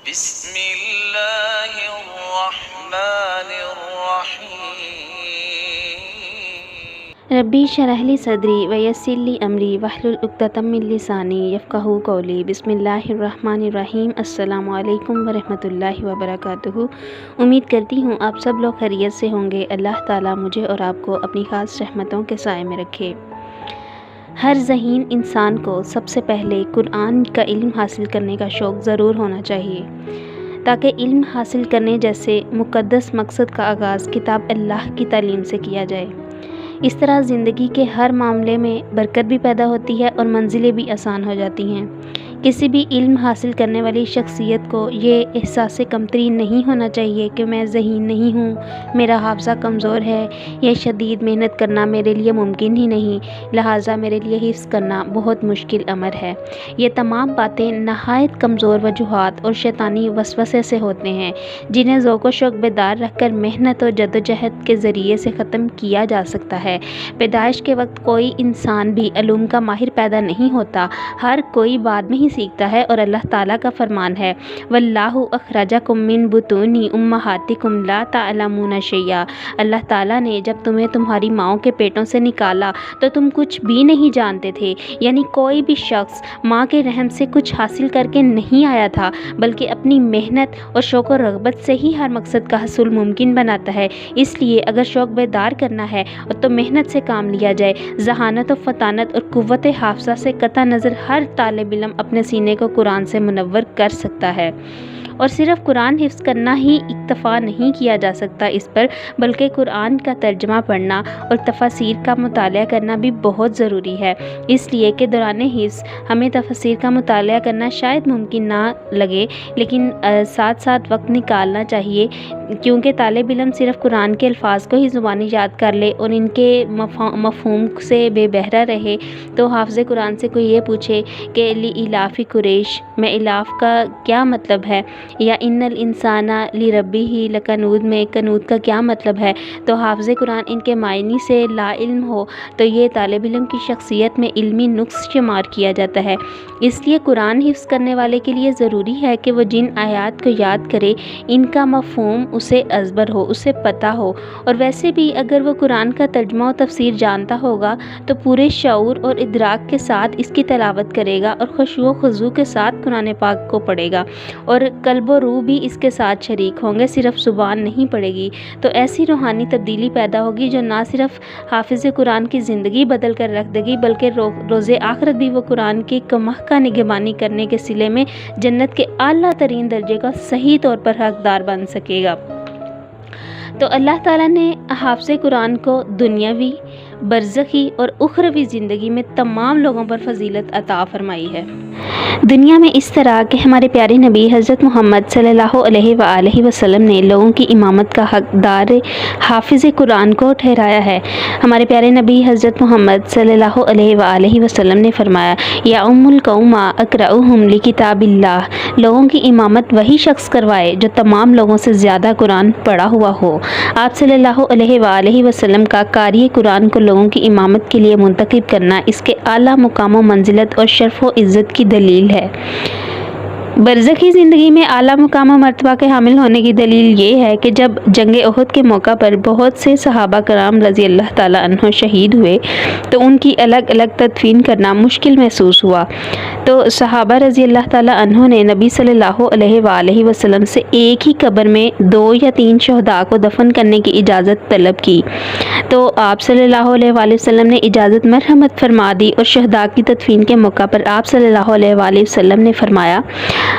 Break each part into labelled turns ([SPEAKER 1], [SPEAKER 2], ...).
[SPEAKER 1] بسم اللہ الرحمن الرحیم
[SPEAKER 2] ربی اشرح لی صدری ویسر لی امری واحلل عقدۃ من لسانی یفقہوا قولی۔ بسم اللہ الرحمن الرحیم۔ السلام علیکم ورحمۃ اللہ وبرکاتہ۔ امید کرتی ہوں آپ سب لوگ خیریت سے ہوں گے۔ اللہ تعالیٰ مجھے اور آپ کو اپنی خاص رحمتوں کے سائے میں رکھے۔ ہر ذہین انسان کو سب سے پہلے قرآن کا علم حاصل کرنے کا شوق ضرور ہونا چاہیے، تاکہ علم حاصل کرنے جیسے مقدس مقصد کا آغاز کتاب اللہ کی تعلیم سے کیا جائے۔ اس طرح زندگی کے ہر معاملے میں برکت بھی پیدا ہوتی ہے اور منزلیں بھی آسان ہو جاتی ہیں۔ کسی بھی علم حاصل کرنے والی شخصیت کو یہ احساس کمتری نہیں ہونا چاہیے کہ میں ذہین نہیں ہوں، میرا حافظہ کمزور ہے، یا شدید محنت کرنا میرے لیے ممکن ہی نہیں، لہٰذا میرے لیے حفظ کرنا بہت مشکل امر ہے۔ یہ تمام باتیں نہایت کمزور وجوہات اور شیطانی وسوسے سے ہوتے ہیں، جنہیں ذوق و شوق بیدار رکھ کر محنت اور جدوجہد کے ذریعے سے ختم کیا جا سکتا ہے۔ پیدائش کے وقت کوئی انسان بھی علوم کا ماہر پیدا نہیں ہوتا، ہر کوئی بعد میں ہی سیکھتا ہے، اور اللہ تعالیٰ کا فرمان ہے وَاللَّهُ أَخْرَجَكُم مِّن بُطُونِ أُمَّهَاتِكُمْ لَا تَعْلَمُونَ شَيْئًا۔ اللہ تعالیٰ نے جب تمہیں تمہاری ماؤں کے پیٹوں سے نکالا تو تم کچھ بھی نہیں جانتے تھے، یعنی کوئی بھی شخص ماں کے رحم سے کچھ حاصل کر کے نہیں آیا تھا، بلکہ اپنی محنت اور شوق و رغبت سے ہی ہر مقصد کا حصول ممکن بناتا ہے۔ اس لیے اگر شوق بیدار کرنا ہے تو محنت سے کام لیا جائے۔ ذہانت و فطانت اور قوت حافظہ سے قطع نظر ہر طالب علم اپنے سینے کو قرآن سے منور کر سکتا ہے، اور صرف قرآن حفظ کرنا ہی اکتفا نہیں کیا جا سکتا اس پر، بلکہ قرآن کا ترجمہ پڑھنا اور تفاسیر کا مطالعہ کرنا بھی بہت ضروری ہے۔ اس لیے کہ دوران حفظ ہمیں تفاسیر کا مطالعہ کرنا شاید ممکن نہ لگے، لیکن ساتھ ساتھ وقت نکالنا چاہیے، کیونکہ طالب علم صرف قرآن کے الفاظ کو ہی زبانی یاد کر لے اور ان کے مفہوم سے بے بہرہ رہے تو حافظ قرآن سے کوئی یہ پوچھے کہ لِإِلَافِ قریش میں الاف کا کیا مطلب ہے، یا ان الانسان لربہ لکنود میں کنود کا کیا مطلب ہے، تو حافظ قرآن ان کے معنی سے لا علم ہو تو یہ طالب علم کی شخصیت میں علمی نقص شمار کیا جاتا ہے۔ اس لیے قرآن حفظ کرنے والے کے لیے ضروری ہے کہ وہ جن آیات کو یاد کرے ان کا مفہوم اسے ازبر ہو، اسے پتہ ہو، اور ویسے بھی اگر وہ قرآن کا ترجمہ و تفسیر جانتا ہوگا تو پورے شعور اور ادراک کے ساتھ اس کی تلاوت کرے گا اور خشوع و خضوع کے ساتھ قرآن پاک کو پڑھے گا، اور قلب و روح بھی اس کے ساتھ شریک ہوں گے، صرف زبان نہیں پڑے گی۔ تو ایسی روحانی تبدیلی پیدا ہوگی جو نہ صرف حافظ قرآن کی زندگی بدل کر رکھ دے گی، بلکہ روز آخرت بھی وہ قرآن کی کمحقہ نگہبانی کرنے کے صلے میں جنت کے اعلیٰ ترین درجے کا صحیح طور پر حقدار بن سکے گا۔ تو اللہ تعالیٰ نے حافظ قرآن کو دنیاوی، برزخی اور اخروی زندگی میں تمام لوگوں پر فضیلت عطا فرمائی ہے۔ دنیا میں اس طرح کہ ہمارے پیارے نبی حضرت محمد صلی اللہ علیہ وآلہ وسلم نے لوگوں کی امامت کا حقدار حافظ قرآن کو ٹھہرایا ہے۔ ہمارے پیارے نبی حضرت محمد صلی اللہ علیہ وآلہ وسلم نے فرمایا یا ام القوم اقرؤہم لکتاب اللہ، لوگوں کی امامت وہی شخص کروائے جو تمام لوگوں سے زیادہ قرآن پڑھا ہوا ہو۔ آپ صلی اللہ علیہ وآلہ وسلم کا قاری قرآن کو لوگوں کی امامت کے لیے منتخب کرنا اس کے اعلیٰ مقام و منزلت اور شرف و عزت کی دلیل ہے۔ برزخی زندگی میں اعلیٰ مقام و مرتبہ کے حامل ہونے کی دلیل یہ ہے کہ جب جنگ احد کے موقع پر بہت سے صحابہ کرام رضی اللہ تعالیٰ عنہ شہید ہوئے تو ان کی الگ الگ تدفین کرنا مشکل محسوس ہوا، تو صحابہ رضی اللہ تعالیٰ عنہ نے نبی صلی اللہ علیہ وآلہ وسلم سے ایک ہی قبر میں 2 یا 3 شہداء کو دفن کرنے کی اجازت طلب کی، تو آپ صلی اللہ علیہ وآلہ وسلم نے اجازت مرحمت فرما دی، اور شہداء کی تدفین کے موقع پر آپ صلی اللہ علیہ وآلہ وسلم نے فرمایا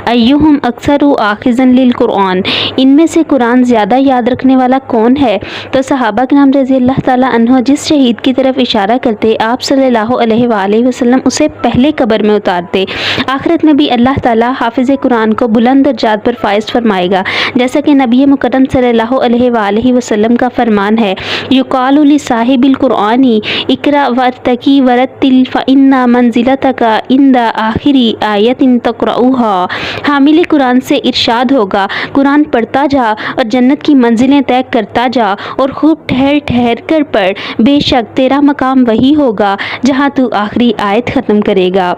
[SPEAKER 2] ایہم اکثر آخذا للقرآن، ان میں سے قرآن زیادہ یاد رکھنے والا کون ہے؟ تو صحابہ کرام رضی اللہ تعالیٰ عنہ جس شہید کی طرف اشارہ کرتے آپ صلی اللہ علیہ وآلہ وسلم اسے پہلے قبر میں اتارتے۔ آخرت میں بھی اللہ تعالیٰ حافظ قرآن کو بلند درجات پر فائز فرمائے گا، جیسا کہ نبی مکرم صلی اللہ علیہ وآلہ وسلم کا فرمان ہے یقال لصاحب القرآن اقرأ وارتقی ورتل فإن منزلتک عند آخر آیۃ تقرؤها، حامل قرآن سے ارشاد ہوگا قرآن پڑھتا جا اور جنت کی منزلیں طے کرتا جا، اور خوب ٹھہر ٹھہر کر پڑھ، بے شک تیرا مقام وہی ہوگا جہاں تو آخری آیت ختم کرے گا۔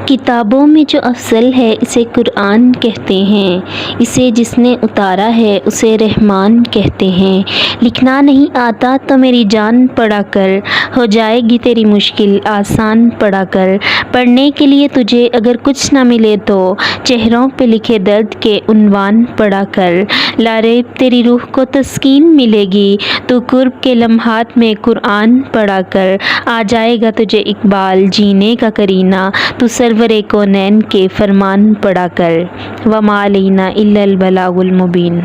[SPEAKER 2] کتابوں میں جو افضل ہے اسے قرآن کہتے ہیں، اسے جس نے اتارا ہے اسے رحمان کہتے ہیں۔ لکھنا نہیں آتا تو میری جان پڑھا کر، ہو جائے گی تیری مشکل آسان پڑھا کر۔ پڑھنے کے لیے تجھے اگر کچھ نہ ملے تو چہروں پہ لکھے درد کے عنوان پڑھا کر۔ لا ریب تیری روح کو تسکین ملے گی، تو قرب کے لمحات میں قرآن پڑھا کر۔ آ جائے گا تجھے اقبال جینے کا کرینہ، تو سرور کونین کے فرمان پڑھا کر۔ وما علینا الا البلاغ المبین۔